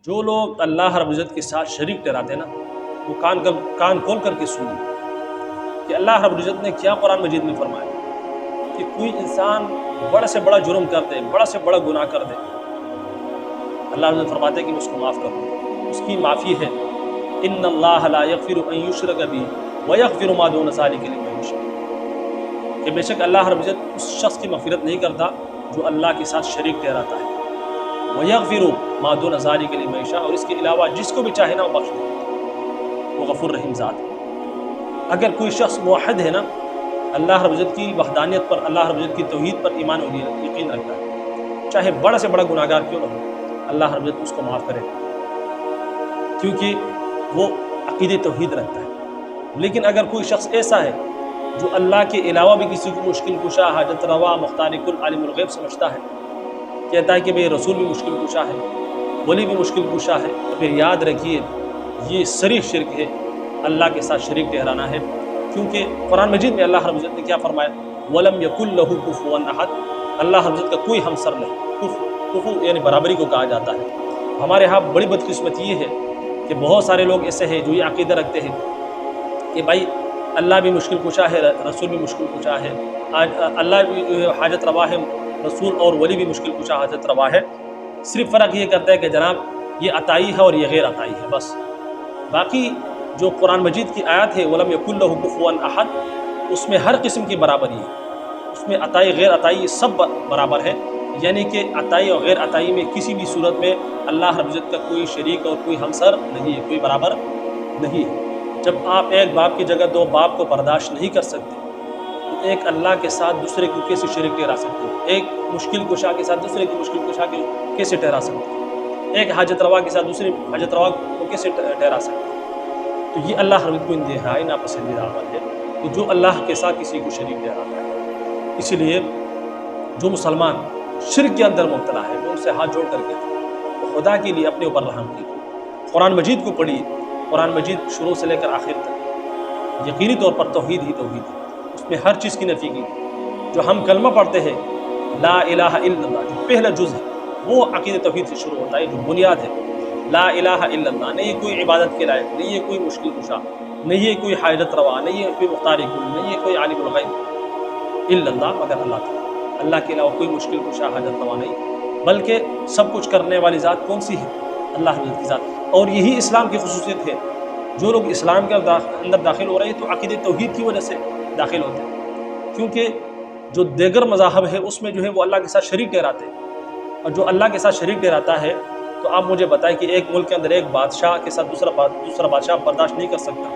جو لوگ اللہ رب العزت کے ساتھ شریک ٹھہراتے ہیں نا، وہ کان کھول کر کے سنیں کہ اللہ رب العزت نے کیا قرآن مجید میں فرمایا کہ کوئی انسان بڑا سے بڑا جرم کر دے، بڑا سے بڑا گناہ کر دے، اللہ رب العزت فرماتے ہیں کہ میں اس کو معاف کر دوں. اس کی معافی ہے. ان اللہ لا یغفر ان یشرک بہ ویغفر ما دون ذلک لمن یشاء، کہ بے شک اللہ رب العزت اس شخص کی مغفرت نہیں کرتا جو اللہ کے ساتھ شریک ٹھہراتا ہے. وَيَغْفِرُ مَا دُونَ ذَلِكَ لِمَن يَشَاءُ، اور اس کے علاوہ جس کو بھی چاہے نا وہ بخش دے. وہ غفور رحیم ذات ہے. اگر کوئی شخص موحد ہے نا، اللہ رب العزت کی وحدانیت پر، اللہ رب العزت کی توحید پر ایمان اور یقین رکھتا ہے، چاہے بڑا سے بڑا گناہ گار کیوں نہ ہو، اللہ رب العزت اس کو معاف کرے گا، کیونکہ وہ عقیدہ توحید رکھتا ہے. لیکن اگر کوئی شخص ایسا ہے جو اللہ کے علاوہ بھی کسی کو مشکل کشا، حاجت روا، مختار کل، عالم الغیب سمجھتا ہے، کہتا ہے کہ بھئی رسول بھی مشکل کشا ہے، ولی بھی مشکل کشا ہے، پھر یاد رکھیے یہ صریح شرک ہے، اللہ کے ساتھ شریک ٹھہرانا ہے. کیونکہ قرآن مجید میں اللہ رب العزت نے کیا فرمایا؟ وَلَمْ يَكُنْ لَهُ كُفُوًا أَحَدٌ، اللہ رب العزت کا کوئی ہمسر نہیں. کفو یعنی برابری کو کہا جاتا ہے. ہمارے ہاں بڑی بدقسمت یہ ہے کہ بہت سارے لوگ ایسے ہیں جو یہ عقیدہ رکھتے ہیں کہ بھائی اللہ بھی مشکل کشا ہے، رسول بھی مشکل کشا ہے، اللہ بھی حاجت روا ہے، رسول اور ولی بھی مشکل کشا حاجت روا ہے. صرف فرق یہ کرتا ہے کہ جناب یہ عطائی ہے اور یہ غیر عطائی ہے، بس. باقی جو قرآن مجید کی آیات ہے وَلَمْ يَكُنْ لَهُ كُفُوًا أَحَدٌ، اس میں ہر قسم کی برابری ہے. اس میں عطائی غیر عطائی سب برابر ہے. یعنی کہ عطائی اور غیر عطائی میں کسی بھی صورت میں اللہ رب العزت کا کوئی شریک اور کوئی ہمسر نہیں ہے، کوئی برابر نہیں ہے. جب آپ ایک باپ کی جگہ دو باپ کو برداشت نہیں کر سکتے تو ایک اللہ کے ساتھ دوسرے کو کیسے شریک ٹھہرا سکتے ہو؟ ایک مشکل کشا کے ساتھ دوسرے کی مشکل کشا کے کیسے ٹھہرا سکتے ہو؟ ایک حاجت روا کے ساتھ دوسرے حاجت روا کو کیسے ٹھہرا سکتے ہو؟ تو یہ اللہ رب العزت کو انتہائی ناپسندیدہ عمل ہے کہ جو اللہ کے ساتھ کسی کو شریک ٹھہراتا ہے. اسی لیے جو مسلمان شرک کے اندر مبتلا ہے وہ ان سے ہاتھ جوڑ کر کے تو خدا کے لیے اپنے اوپر رحم کیجیے. قرآن مجید کو پڑھیے. قرآن مجید شروع سے لے کر آخر تک یقینی طور پر توحید ہی توحید ہے. اس میں ہر چیز کی نفی کی. جو ہم کلمہ پڑھتے ہیں لا الہ الا اللہ، جو پہلا جز ہے وہ عقیدہ توحید سے شروع ہوتا ہے، جو بنیاد ہے. لا الہ الا اللہ، نہیں یہ کوئی عبادت کے لائق، نہیں یہ کوئی مشکل کشا، نہیں یہ کوئی حاجت روا، نہیں یہ کوئی مختار کل، نہیں یہ کوئی عالم الغیب الا اللہ، مگر اللہ تعالیٰ. اللہ کے علاوہ کوئی مشکل کشا حاجت روا نہیں، بلکہ سب کچھ کرنے والی ذات کون سی ہے؟ اللہ کی ذات. اور یہی اسلام کی خصوصیت ہے. جو لوگ اسلام کے اندر داخل ہو رہے ہیں تو عقیدہ توحید کی وجہ سے داخل ہوتے ہیں، کیونکہ جو دیگر مذاہب ہے اس میں جو ہے وہ اللہ کے ساتھ شریک ٹھہراتے ہیں. اور جو اللہ کے ساتھ شریک ٹھہراتا ہے تو آپ مجھے بتائیں کہ ایک ملک کے اندر ایک بادشاہ کے ساتھ دوسرا بادشاہ برداشت نہیں کر سکتا،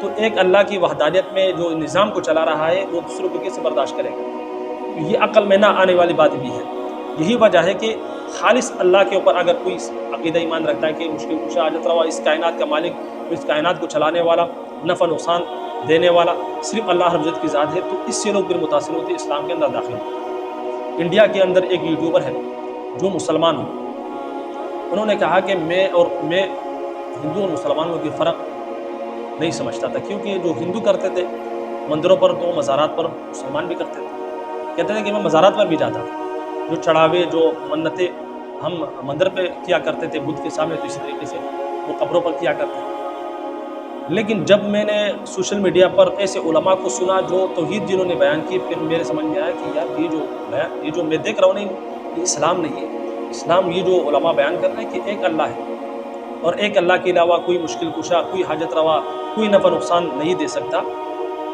تو ایک اللہ کی وحدانیت میں جو نظام کو چلا رہا ہے وہ دوسروں کو کیسے برداشت کرے گا؟ یہ عقل میں نہ آنے والی بات بھی ہے. یہی وجہ ہے کہ خالص اللہ کے اوپر اگر کوئی عقیدہ ایمان رکھتا ہے کہ مشکل کشا حاجت روا، اس کائنات کا مالک، اس کائنات کو چلانے والا، نفع نقصان دینے والا صرف اللہ رب العزت کی ذات ہے، تو اس سے لوگ پھر متاثر ہوتے اسلام کے اندر داخل ہوتے. انڈیا کے اندر ایک یوٹیوبر ہے جو مسلمان ہوں، انہوں نے کہا کہ میں ہندو اور مسلمانوں کے فرق نہیں سمجھتا تھا، کیونکہ جو ہندو کرتے تھے مندروں پر تو مزارات پر مسلمان بھی کرتے تھے. کہتے تھے کہ میں مزارات پر بھی جاتا تھا، جو چڑھاوے جو منتیں ہم مندر پہ کیا کرتے تھے بدھ کے سامنے، تو اسی طریقے سے وہ قبروں پر کیا کرتے تھے. لیکن جب میں نے سوشل میڈیا پر ایسے علماء کو سنا جو توحید جنہوں نے بیان کی، پھر میرے سمجھ میں آیا کہ یار یہ جو میں دیکھ رہا ہوں نہیں، یہ اسلام نہیں ہے. اسلام یہ جو علماء بیان کر رہے ہیں کہ ایک اللہ ہے اور ایک اللہ کے علاوہ کوئی مشکل کشا، کوئی حاجت روا، کوئی نفع نقصان نہیں دے سکتا،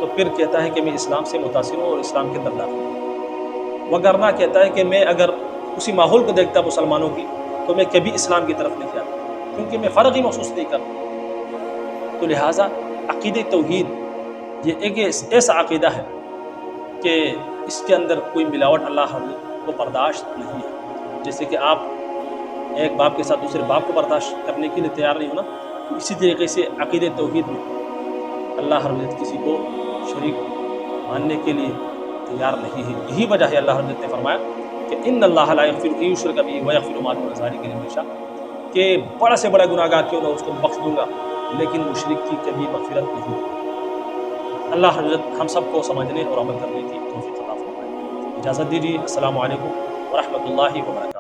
تو پھر کہتا ہے کہ میں اسلام سے متاثر ہوں اور اسلام کے اندر داخل ہوں. وگرنہ کہتا ہے کہ میں اگر اسی ماحول کو دیکھتا مسلمانوں کی تو میں کبھی اسلام کی طرف نہیں جاتا، کیونکہ میں فرق ہی محسوس نہیں کرتا. تو لہٰذا عقیدہ توحید یہ ایک ایسا عقیدہ ہے کہ اس کے اندر کوئی ملاوٹ اللہ کو برداشت نہیں ہے. جیسے کہ آپ ایک باپ کے ساتھ دوسرے باپ کو برداشت کرنے کے لیے تیار نہیں ہونا، تو اسی طریقے سے عقیدہ توحید میں اللہ رب العزت کسی کو شریک ماننے کے لیے تیار نہیں ہے. یہی وجہ ہے اللہ رب العزت نے فرمایا کہ ان اللہ لا یغفر ان یشرک بہ ویغفر ما دون ذلک لمن یشاء، کہ بڑا سے بڑا گناہ گار کیوں نہ اس کو بخش دوں گا، لیکن مشرک کی کبھی مغفرت نہیں. اللہ رب العزت ہم سب کو سمجھنے اور عمل کرنے کی توفیق عطا فرمائے. اجازت دیجیے. السلام علیکم ورحمۃ اللہ وبرکاتہ.